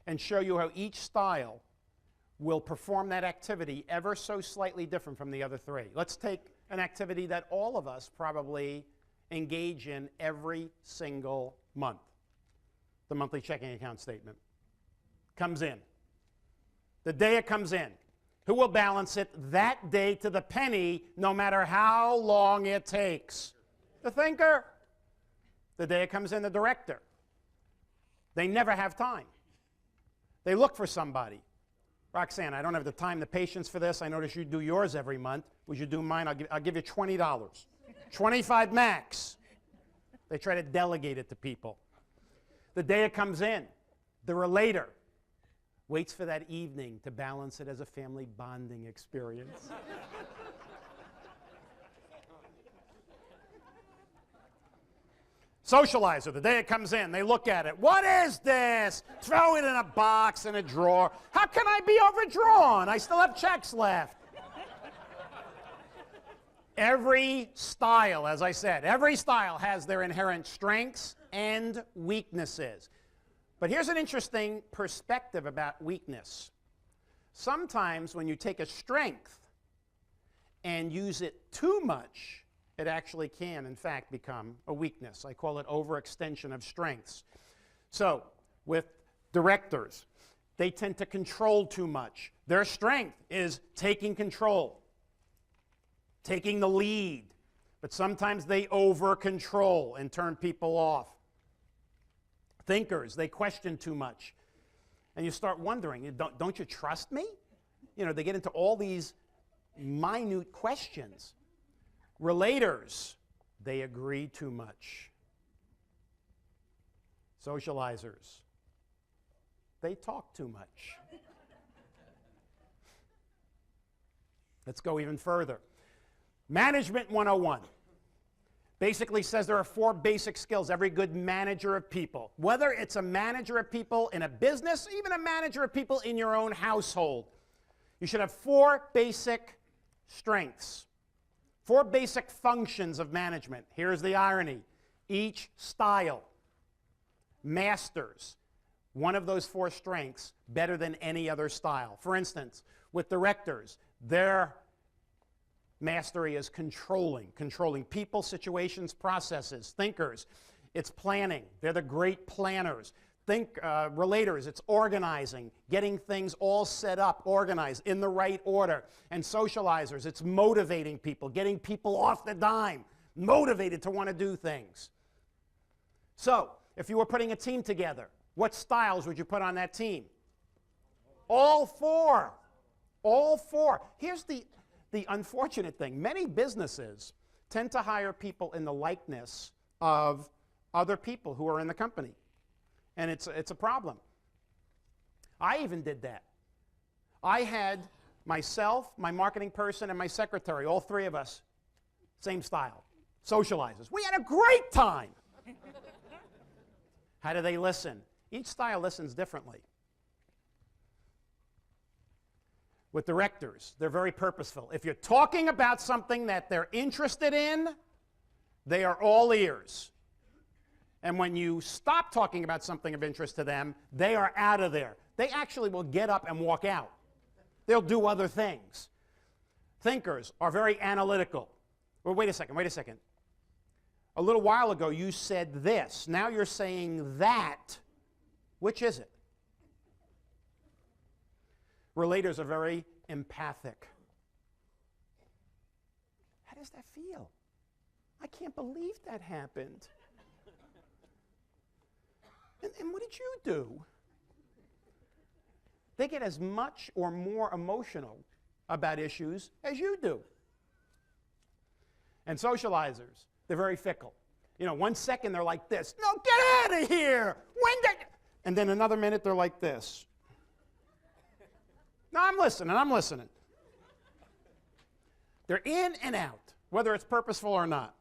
and show you how each style will perform that activity ever so slightly different from the other three. Let's take an activity that all of us probably engage in every single month. The monthly checking account statement comes in. The day it comes in, who will balance it that day to the penny, no matter how long it takes? The thinker. The day it comes in, the director. They never have time. They look for somebody. Roxanne, I don't have the time, the patience for this. I notice you do yours every month. Would you do mine? I'll give you $20. 25 max. They try to delegate it to people. The day it comes in, the relator waits for that evening to balance it as a family bonding experience. Socializer, the day it comes in, they look at it. What is this? Throw it in a box, in a drawer. How can I be overdrawn? I still have checks left. Every style, as I said, every style has their inherent strengths and weaknesses. But here's an interesting perspective about weakness. Sometimes when you take a strength and use it too much, it actually can, in fact, become a weakness. I call it overextension of strengths. So, with directors, they tend to control too much. Their strength is taking control, taking the lead. But sometimes they over-control and turn people off. Thinkers, they question too much. And you start wondering, don't you trust me? You know, they get into all these minute questions. Relators, they agree too much. Socializers, they talk too much. Let's go even further. Management 101 basically says there are four basic skills every good manager of people, whether it's a manager of people in a business, even a manager of people in your own household, you should have four basic strengths. Four basic functions of management. Here's the irony. Each style masters one of those four strengths better than any other style. For instance, with directors, their mastery is controlling people, situations, processes. Thinkers, it's planning. They're the great planners. Relators, it's organizing, getting things all set up, organized, in the right order. And socializers, it's motivating people, getting people off the dime, motivated to want to do things. So, if you were putting a team together, what styles would you put on that team? All four. All four. Here's the unfortunate thing. Many businesses tend to hire people in the likeness of other people who are in the company. And it's a problem. I even did that. I had myself, my marketing person, and my secretary, all three of us, same style, socializers. We had a great time. How do they listen? Each style listens differently. With directors, they're very purposeful. If you're talking about something that they're interested in, they are all ears. And when you stop talking about something of interest to them, they are out of there. They actually will get up and walk out. They'll do other things. Thinkers are very analytical. Well, wait a second. A little while ago, you said this. Now you're saying that. Which is it? Relators are very empathic. How does that feel? I can't believe that happened. And what did you do? They get as much or more emotional about issues as you do. And socializers, they're very fickle. You know, 1 second they're like this. No, get out of here! And then another minute they're like this. No, I'm listening. They're in and out, whether it's purposeful or not.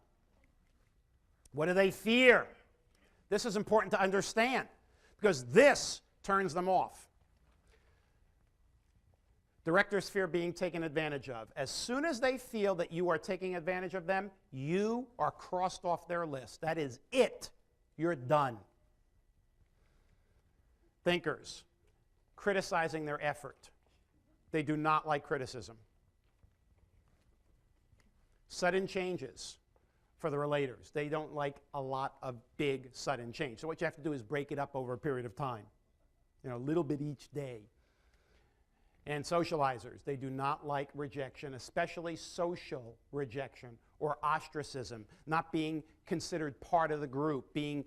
What do they fear? This is important to understand because this turns them off. Directors fear being taken advantage of. As soon as they feel that you are taking advantage of them, you are crossed off their list. That is it. You're done. Thinkers, criticizing their effort. They do not like criticism. Sudden changes for the relators. They don't like a lot of big sudden change. So what you have to do is break it up over a period of time. You know, a little bit each day. And socializers, they do not like rejection, especially social rejection or ostracism, not being considered part of the group, being,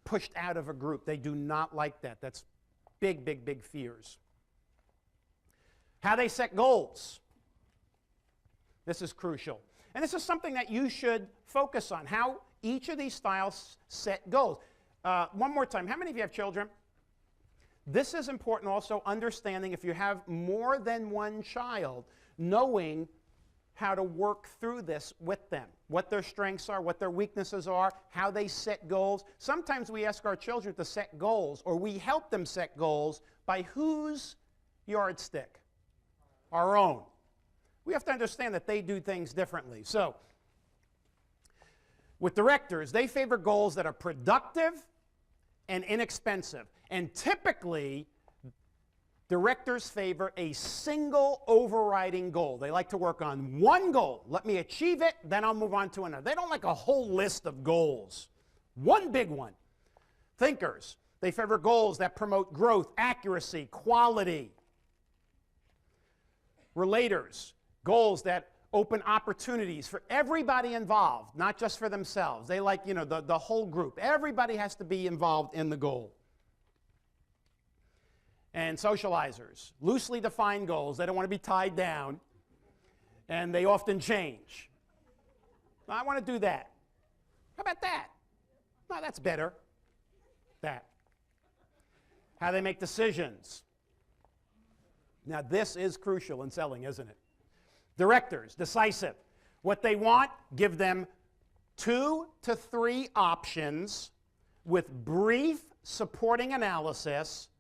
pushed out of a group. They do not like that. That's big, big, big fears. How they set goals. This is crucial. And this is something that you should focus on, how each of these styles set goals. One more time, how many of you have children? This is important also, understanding if you have more than one child, knowing how to work through this with them, what their strengths are, what their weaknesses are, how they set goals. Sometimes we ask our children to set goals, or we help them set goals by whose yardstick? Our own. We have to understand that they do things differently. So, with directors, they favor goals that are productive and inexpensive. And typically, directors favor a single overriding goal. They like to work on one goal. Let me achieve it, then I'll move on to another. They don't like a whole list of goals. One big one. Thinkers, they favor goals that promote growth, accuracy, quality. Relators, goals that open opportunities for everybody involved, not just for themselves. They like, the whole group. Everybody has to be involved in the goal. And socializers, loosely defined goals. They don't want to be tied down, and they often change. I want to do that. How about that? No, that's better. That. How they make decisions. Now, this is crucial in selling, isn't it? Directors, decisive. What they want, give them 2 to 3 options with brief supporting analysis,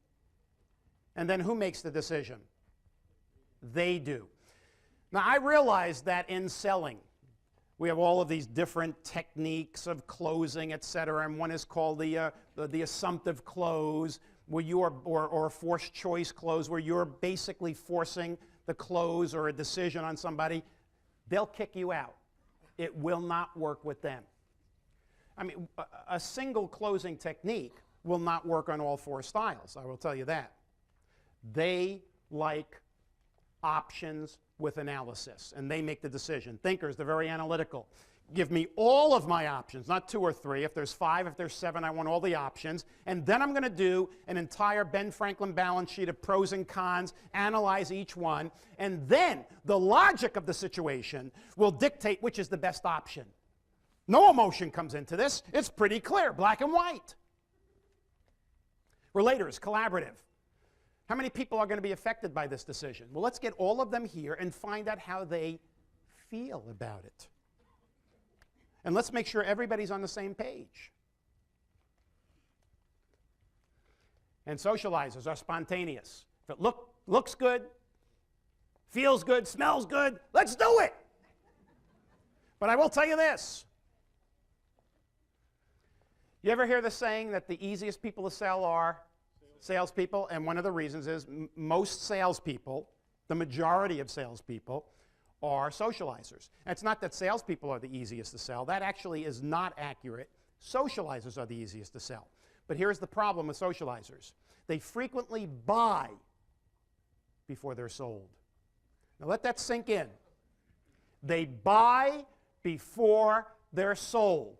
and then who makes the decision? They do. Now, I realize that in selling, we have all of these different techniques of closing, etc., and one is called the assumptive close, where you are, or a forced choice close, where you're basically forcing the close or a decision on somebody. They'll kick you out. It will not work with them. I mean, a single closing technique will not work on all 4 styles, I will tell you that. They like options with analysis, and they make the decision. Thinkers, they're very analytical. Give me all of my options, not 2 or 3. If there's 5, if there's 7, I want all the options. And then I'm going to do an entire Ben Franklin balance sheet of pros and cons, analyze each one, and then the logic of the situation will dictate which is the best option. No emotion comes into this. It's pretty clear, black and white. Relators, collaborative. How many people are going to be affected by this decision? Well, let's get all of them here and find out how they feel about it. And let's make sure everybody's on the same page. And socializers are spontaneous. If it looked looks good, feels good, smells good. Let's do it. But I will tell you this. You ever hear the saying that the easiest people to sell are salespeople? And one of the reasons is most salespeople, the majority of salespeople, are socializers. And it's not that salespeople are the easiest to sell. That actually is not accurate. Socializers are the easiest to sell. But here's the problem with socializers. They frequently buy before they're sold. Now let that sink in. They buy before they're sold.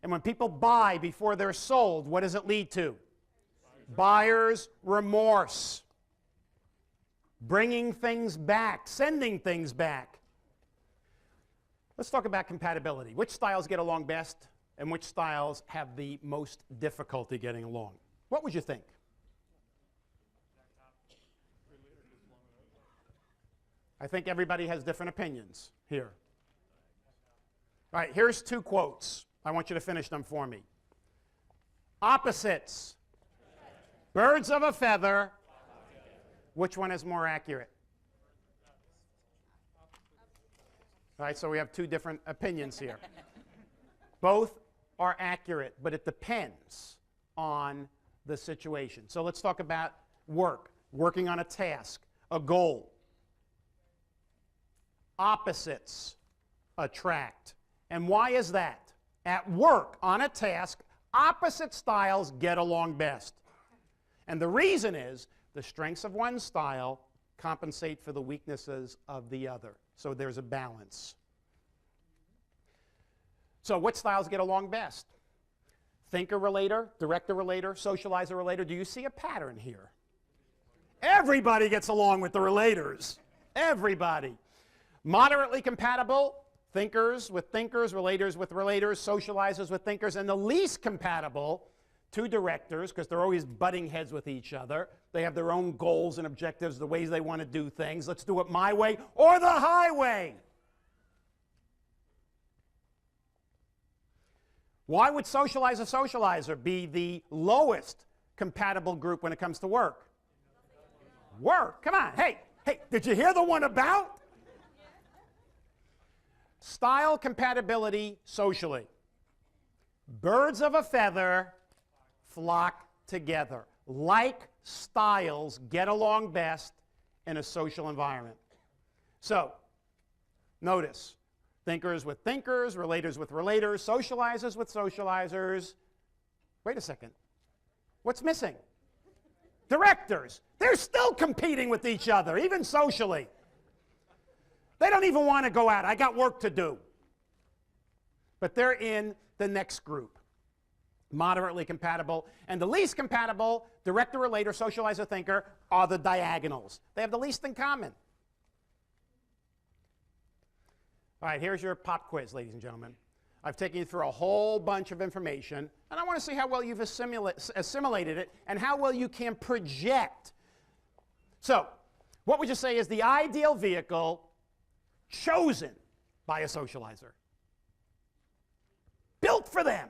And when people buy before they're sold, what does it lead to? Buyer's remorse. Bringing things back, sending things back. Let's talk about compatibility. Which styles get along best and which styles have the most difficulty getting along? What would you think? I think everybody has different opinions here. All right, here's two quotes. I want you to finish them for me. Opposites. Birds of a feather. Which one is more accurate? All right, so we have two different opinions here. Both are accurate, but it depends on the situation. So let's talk about work, working on a task, a goal. Opposites attract. And why is that? At work, on a task, opposite styles get along best. And the reason is the strengths of one style compensate for the weaknesses of the other. So there's a balance. So what styles get along best? Thinker-relater, director-relater, socializer-relater. Do you see a pattern here? Everybody gets along with the relators. Everybody. Moderately compatible, thinkers with thinkers, relators with relators, socializers with thinkers, and the least compatible, two directors, because they're always butting heads with each other. They have their own goals and objectives, the ways they want to do things. Let's do it my way or the highway. Why would socializer be the lowest compatible group when it comes to work? Work, come on. Hey, did you hear the one about? Style compatibility socially. Birds of a feather flock together. Like styles get along best in a social environment. So, notice, thinkers with thinkers, relators with relators, socializers with socializers. Wait a second. What's missing? Directors. They're still competing with each other, even socially. They don't even want to go out. I got work to do. But they're in the next group. Moderately compatible. And the least compatible, director, relator, socializer, thinker, are the diagonals. They have the least in common. All right, here's your pop quiz, ladies and gentlemen. I've taken you through a whole bunch of information, and I want to see how well you've assimilated it and how well you can project. So, what would you say is the ideal vehicle chosen by a socializer? Built for them.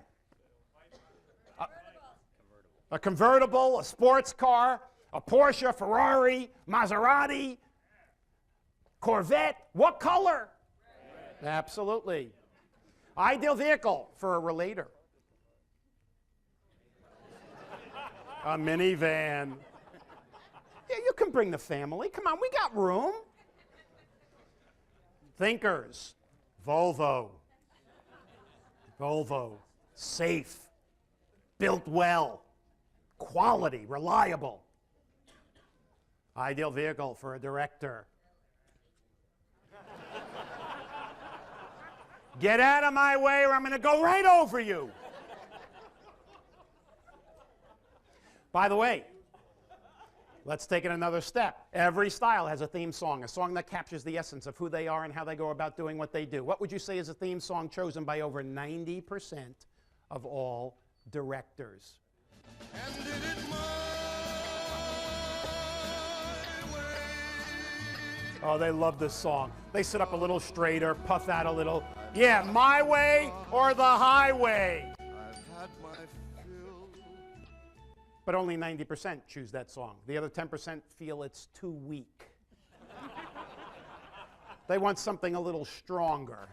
A convertible, a sports car, a Porsche, Ferrari, Maserati, Corvette. What color? Red. Absolutely. Ideal vehicle for a relator. A minivan. Yeah, you can bring the family. Come on, we got room. Thinkers. Volvo. Volvo. Safe. Built well. Quality. Reliable. Ideal vehicle for a director. Get out of my way or I'm going to go right over you. By the way, let's take it another step. Every style has a theme song, a song that captures the essence of who they are and how they go about doing what they do. What would you say is a theme song chosen by over 90% of all directors? And did it my way. Oh, they love this song. They sit up a little straighter, puff out a little. Yeah, my way or the highway. I've had my fill. But only 90% choose that song. The other 10% feel it's too weak. They want something a little stronger.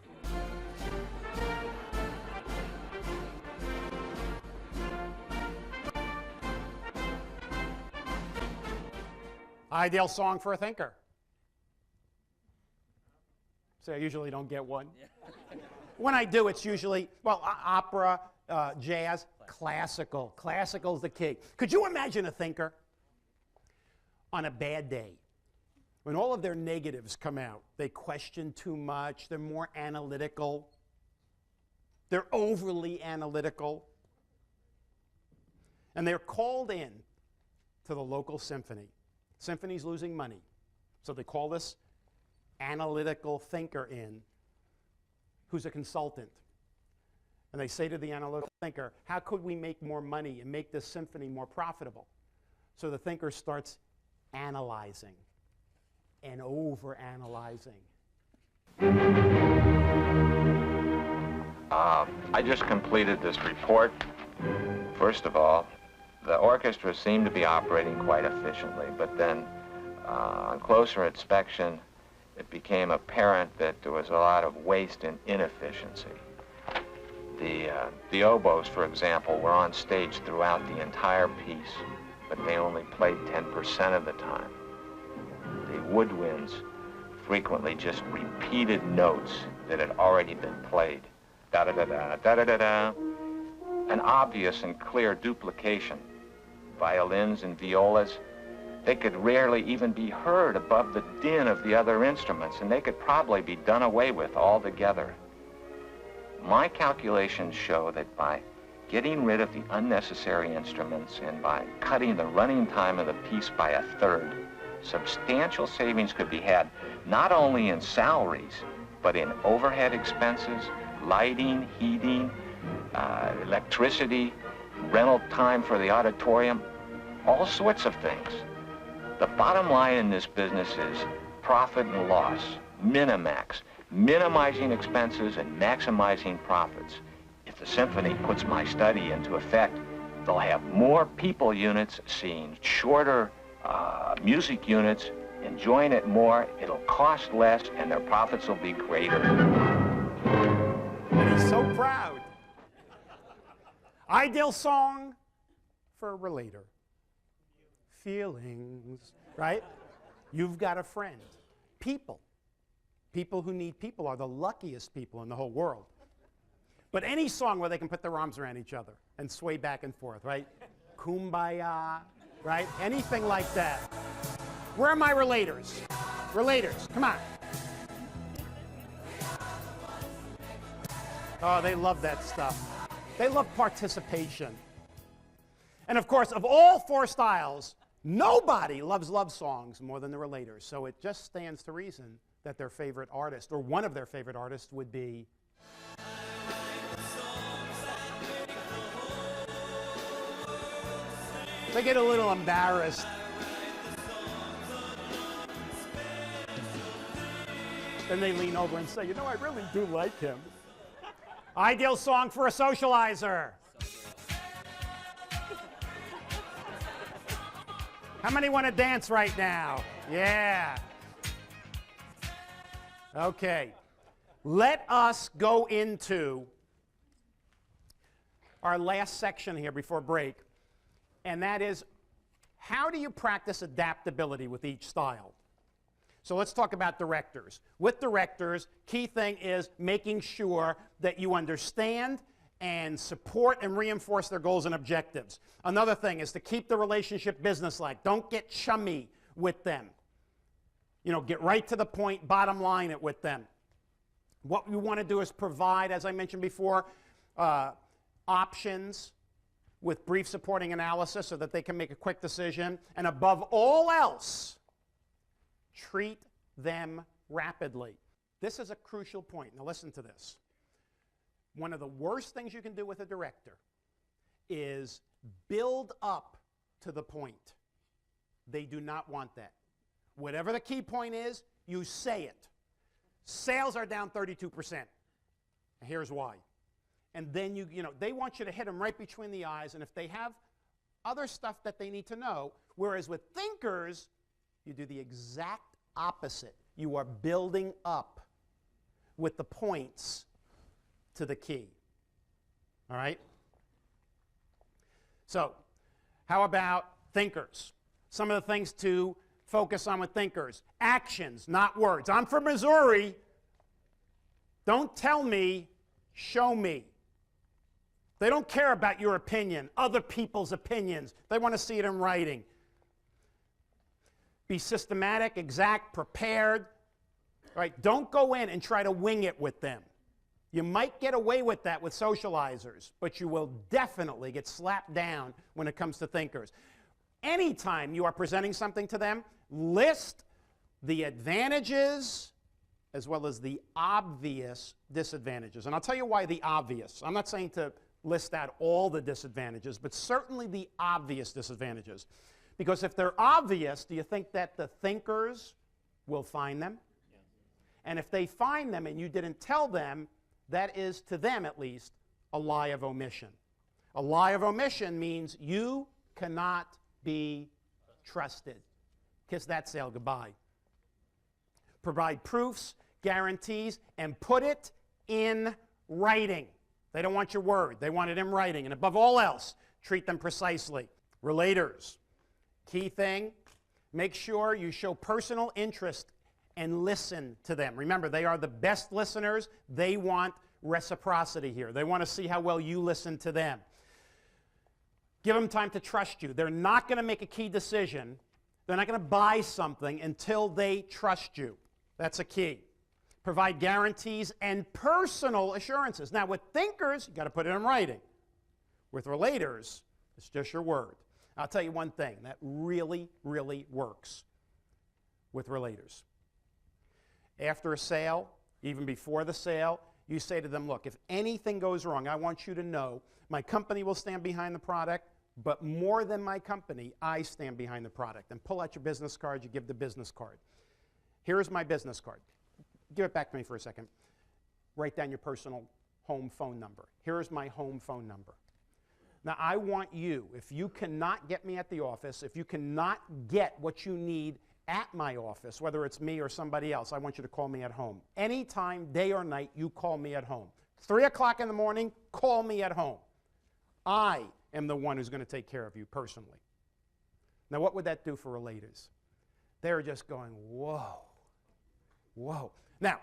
Ideal song for a thinker. So I usually don't get one. When I do, it's usually, well, opera, jazz, classical. Classical is the key. Could you imagine a thinker on a bad day, when all of their negatives come out? They question too much, they're more analytical, they're overly analytical, and they're called in to the local symphony. Symphony's losing money, so they call this analytical thinker in, who's a consultant. And they say to the analytical thinker, how could we make more money and make this symphony more profitable? So the thinker starts analyzing and over-analyzing. I just completed this report. First of all, the orchestra seemed to be operating quite efficiently, but then on closer inspection, it became apparent that there was a lot of waste and inefficiency. The oboes, for example, were on stage throughout the entire piece, but they only played 10% of the time. The woodwinds frequently just repeated notes that had already been played. Da-da-da-da, da-da-da-da. An obvious and clear duplication. Violins and violas, they could rarely even be heard above the din of the other instruments, and they could probably be done away with altogether. My calculations show that by getting rid of the unnecessary instruments and by cutting the running time of the piece by a third, substantial savings could be had not only in salaries, but in overhead expenses, lighting, heating, electricity, rental time for the auditorium, all sorts of things. The bottom line in this business is profit and loss, minimax, minimizing expenses and maximizing profits. If the symphony puts my study into effect, they'll have more people units seeing shorter music units, enjoying it more, it'll cost less, and their profits will be greater. And he's so proud. Ideal song for a relator. Feelings, right? You've got a friend. People. People who need people are the luckiest people in the whole world. But any song where they can put their arms around each other and sway back and forth, right? Kumbaya, right? Anything like that. Where are my relators? Relators, come on. Oh, they love that stuff. They love participation. And of course, of all four styles, nobody loves love songs more than the relators. So it just stands to reason that their favorite artist, or one of their favorite artists, would be they get a little embarrassed. Then they lean over and say, you know, I really do like him. Ideal song for a socializer. How many want to dance right now? Yeah. Okay. Let us go into our last section here before break, and that is, how do you practice adaptability with each style? So let's talk about directors. With directors, key thing is making sure that you understand and support and reinforce their goals and objectives. Another thing is to keep the relationship businesslike. Don't get chummy with them. You know, get right to the point, bottom line it with them. What we want to do is provide, as I mentioned before, options with brief supporting analysis so that they can make a quick decision. And above all else, treat them rapidly. This is a crucial point. Now listen to this. One of the worst things you can do with a director is build up to the point. They do not want that. Whatever the key point is, you say it. Sales are down 32%. And here's why. And then you know, they want you to hit them right between the eyes, and if they have other stuff that they need to know. Whereas with thinkers, you do the exact opposite. You are building up with the points to the key. All right? So, how about thinkers? Some of the things to focus on with thinkers. Actions, not words. I'm from Missouri. Don't tell me, show me. They don't care about your opinion, other people's opinions. They want to see it in writing. Be systematic, exact, prepared. Right? Don't go in and try to wing it with them. You might get away with that with socializers, but you will definitely get slapped down when it comes to thinkers. Anytime you are presenting something to them, list the advantages as well as the obvious disadvantages. And I'll tell you why the obvious. I'm not saying to list out all the disadvantages, but certainly the obvious disadvantages. Because if they're obvious, do you think that the thinkers will find them? And if they find them and you didn't tell them, that is, to them at least, a lie of omission. A lie of omission means you cannot be trusted. Kiss that sale goodbye. Provide proofs, guarantees, and put it in writing. They don't want your word. They want it in writing. And above all else, treat them precisely. Relators. Key thing, make sure you show personal interest and listen to them. Remember, they are the best listeners. They want reciprocity here. They want to see how well you listen to them. Give them time to trust you. They're not going to make a key decision. They're not going to buy something until they trust you. That's a key. Provide guarantees and personal assurances. Now, with thinkers, you've got to put it in writing. With relators, it's just your word. I'll tell you one thing that really, really works with relators. After a sale, even before the sale, you say to them, look, if anything goes wrong, I want you to know my company will stand behind the product, but more than my company, I stand behind the product. And pull out your business card, you give the business card. Here's my business card. Give it back to me for a second. Write down your personal home phone number. Here's my home phone number. Now, I want you, if you cannot get me at the office, if you cannot get what you need at my office, whether it's me or somebody else, I want you to call me at home. Anytime, day or night, you call me at home. 3 o'clock in the morning, call me at home. I am the one who's going to take care of you personally. Now, what would that do for relators? They're just going, whoa, whoa. Now,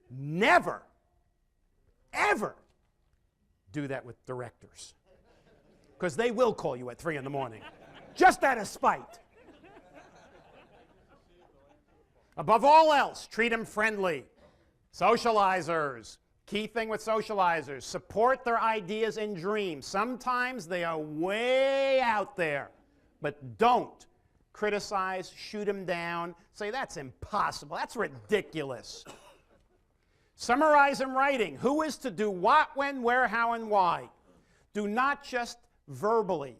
never, ever do that with directors, because they will call you at 3 in the morning, just out of spite. Above all else, treat them friendly. Socializers. Key thing with socializers, support their ideas and dreams. Sometimes they are way out there, but don't criticize, shoot them down, say that's impossible, that's ridiculous. Summarize in writing who is to do what, when, where, how, and why. Do not just verbally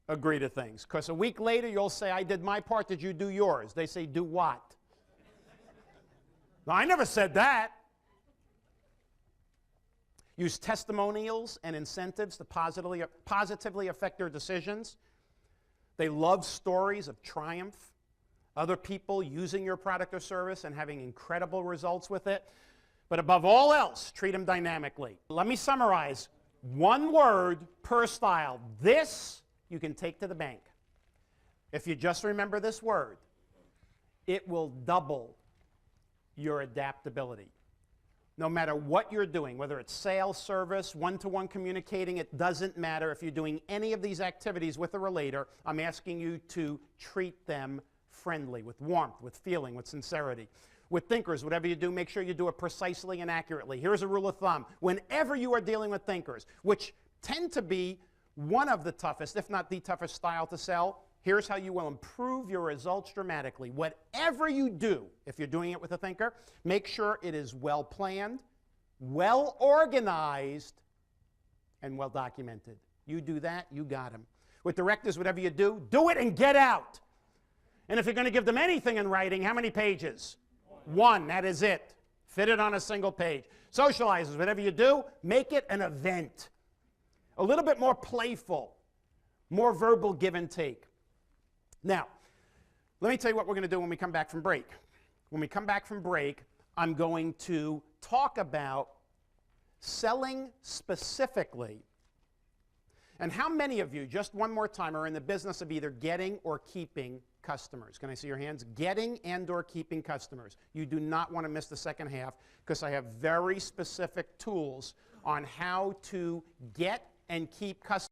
agree to things, because a week later you'll say, I did my part, did you do yours? They say, do what? No, I never said that. Use testimonials and incentives to positively affect their decisions. They love stories of triumph, other people using your product or service and having incredible results with it. But above all else, treat them dynamically. Let me summarize. One word per style. This you can take to the bank. If you just remember this word, it will double your adaptability. No matter what you're doing, whether it's sales, service, one-to-one communicating, it doesn't matter. If you're doing any of these activities with a relator, I'm asking you to treat them friendly, with warmth, with feeling, with sincerity. With thinkers, whatever you do, make sure you do it precisely and accurately. Here's a rule of thumb. Whenever you are dealing with thinkers, which tend to be one of the toughest, if not the toughest style to sell, here's how you will improve your results dramatically. Whatever you do, if you're doing it with a thinker, make sure it is well planned, well organized, and well documented. You do that, you got them. With directors, whatever you do it and get out. And if you're going to give them anything in writing, how many pages? One, that is it. Fit it on a single page. Socializers, whatever you do, make it an event. A little bit more playful. more verbal give and take. Now, let me tell you what we're going to do when we come back from break. When we come back from break, I'm going to talk about selling specifically. And how many of you, just one more time, are in the business of either getting or keeping customers? Can I see your hands? Getting and or keeping customers. You do not want to miss the second half because I have very specific tools on how to get and keep customers.